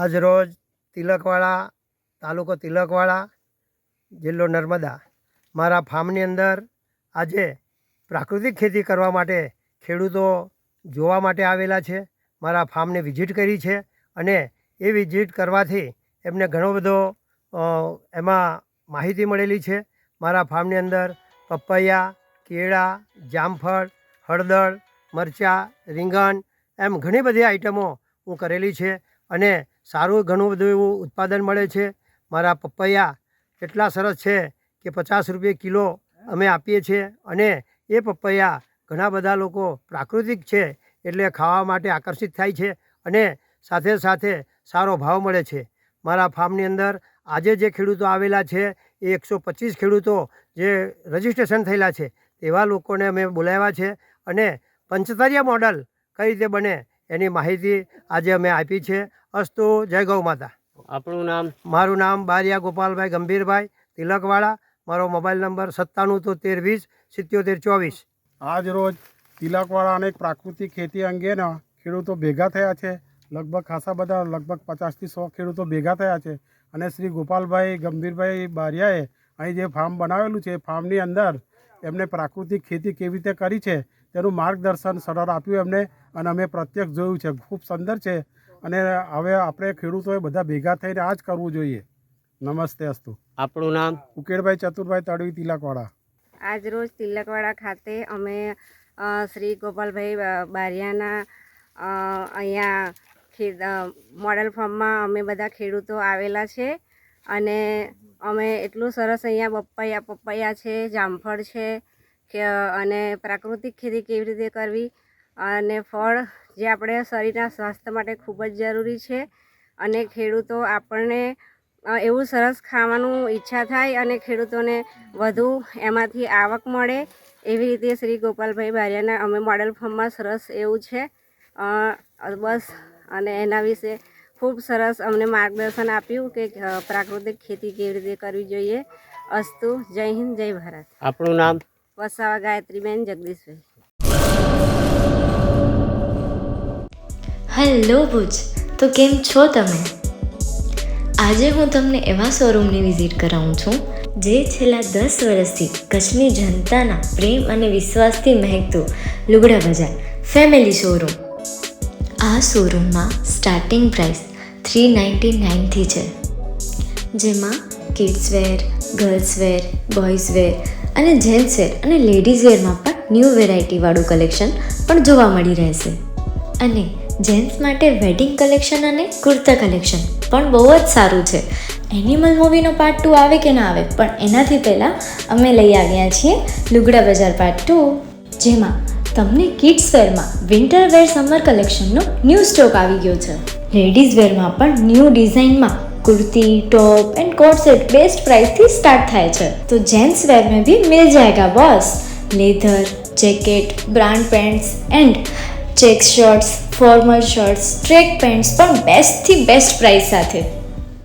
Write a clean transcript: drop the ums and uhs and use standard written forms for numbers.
આજરોજ તિલકવાડા, તાલુકો તિલકવાડા, જિલ્લો નર્મદા, મારા ફાર્મની અંદર આજે પ્રાકૃતિક ખેતી કરવા માટે ખેડૂતો જોવા માટે આવેલા છે. મારા ફાર્મને વિઝિટ કરી છે અને એ વિઝિટ કરવાથી એમને ઘણો બધો એમાં માહિતી મળેલી છે. મારા ફાર્મની અંદર પપૈયા, કેળા, જામફળ, હળદર, મરચાં, રીંગણ એમ ઘણી બધી આઈટમો હું કરેલી છે અને સારું ઘણું બધું એવું ઉત્પાદન મળે છે. મારા પપૈયા એટલા સરસ છે કે 50 રૂપિયા કિલો અમે આપીએ છીએ અને એ પપૈયા ઘણા બધા લોકો પ્રાકૃતિક છે એટલે ખાવા માટે આકર્ષિત થાય છે અને સાથે સાથે સારો ભાવ મળે છે. મારા ફાર્મની અંદર આજે જે ખેડૂતો આવેલા છે એ 125 ખેડૂતો જે રજિસ્ટ્રેશન થયેલા છે તેવા લોકોને અમે બોલાવ્યા છે અને પંચતરિયા મોડલ કઈ રીતે બને એની માહિતી આજે અમે આપી છે. અસ્તુ, જય ગૌ માતા. આપણું નામ? મારું નામ બારિયા ગોપાલભાઈ ગંભીરભાઈ, તિલકવાડા. મારો મોબાઈલ નંબર 97 13 20 77 24. આજ રોજ તિલકવાડા અને પ્રાકૃતિક ખેતી અંગેના ખેડૂતો ભેગા થયા છે. લગભગ ખાસા બધા, લગભગ 50 થી 100 ખેડૂતો ભેગા થયા છે અને શ્રી ગોપાલભાઈ ગંભીરભાઈ બારિયાએ અહીં જે ફાર્મ બનાવેલું છે ફાર્મની અંદર એમને પ્રાકૃતિક ખેતી કેવી રીતે કરી છે તેનું માર્ગદર્શન સરળ આપ્યું એમને અને અમે પ્રત્યક્ષ જોયું છે. ખૂબ સુંદર છે અને હવે આપણે ખેડૂતોએ બધા ભેગા થઈને આ જ કરવું જોઈએ. નમસ્તે. અસ્તુ. આપણું નામ? ઉકેડભાઈ ચતુરભાઈ તડવી, તિલકવાડા. આજ રોજ તિલકવાડા ખાતે અમે શ્રી ગોપાલભાઈ બારિયાના અહીંયા મોડલ ફાર્મમાં અમે બધા ખેડૂતો આવેલા છે અને અમે એટલું સરસ અહીંયા પપૈયા છે, જામફળ છે અને પ્રાકૃતિક ખેતી કેવી રીતે કરવી અને ફળ જે આપણે શરીરના સ્વાસ્થ્ય માટે ખૂબ જ જરૂરી છે અને ખેડૂતો આપણને એવું સરસ ખાવાનું ઈચ્છા થાય અને ખેડૂતોને વધુ એમાંથી આવક મળે એવી રીતે શ્રી ગોપાલભાઈ બારિયાના અમે મોડલ ફાર્મમાં સરસ એવું છે બસ. અને એના વિશે ખૂબ સરસ અમને માર્ગદર્શન આપ્યું કે પ્રાકૃતિક ખેતી કેવી રીતે કરવી જોઈએ. અસ્તુ. જય હિન્દ, જય ભારત. આપણું નામ? વસાવા ગાયત્રીબેન જગદીશભાઈ. હેલો ભુજ, તો કેમ છો તમે? આજે હું તમને એવા શોરૂમની વિઝિટ કરાવું છું જે છેલ્લા 10 વર્ષથી કચ્છની જનતાના પ્રેમ અને વિશ્વાસથી મહેકતું લુગડા બજાર ફેમિલી શોરૂમ. આ શોરૂમમાં સ્ટાર્ટિંગ પ્રાઇસ 399થી છે, જેમાં kids wear, girls wear, boys wear અને જેન્ટ્સ વેર અને લેડીઝ વેરમાં પણ ન્યૂ વેરાયટીવાળું કલેક્શન પણ જોવા મળી રહેશે. અને જેન્ટ્સ માટે વેડિંગ કલેક્શન અને કુર્તા કલેક્શન પણ બહુ જ સારું છે. એનિમલ મૂવીનો પાર્ટ 2 આવે કે ના આવે, પણ એનાથી પહેલાં અમે લઈ આવ્યા છીએ લુગડા બજાર પાર્ટ 2, જેમાં તમને કિડ્સ વેરમાં વિન્ટર વેર સમર કલેક્શનનો ન્યૂ સ્ટોક આવી ગયો છે. લેડીઝ વેરમાં પણ ન્યૂ ડિઝાઇનમાં kurti, top and coat set best price थी स्टार्ट थाय छे. तो जेंट्स वेर में भी मिल जाएगा boss. Leather, jacket, brand pants and check shirts, formal shirts, track pants पर बेस्ट थी बेस्ट प्राइस साथे.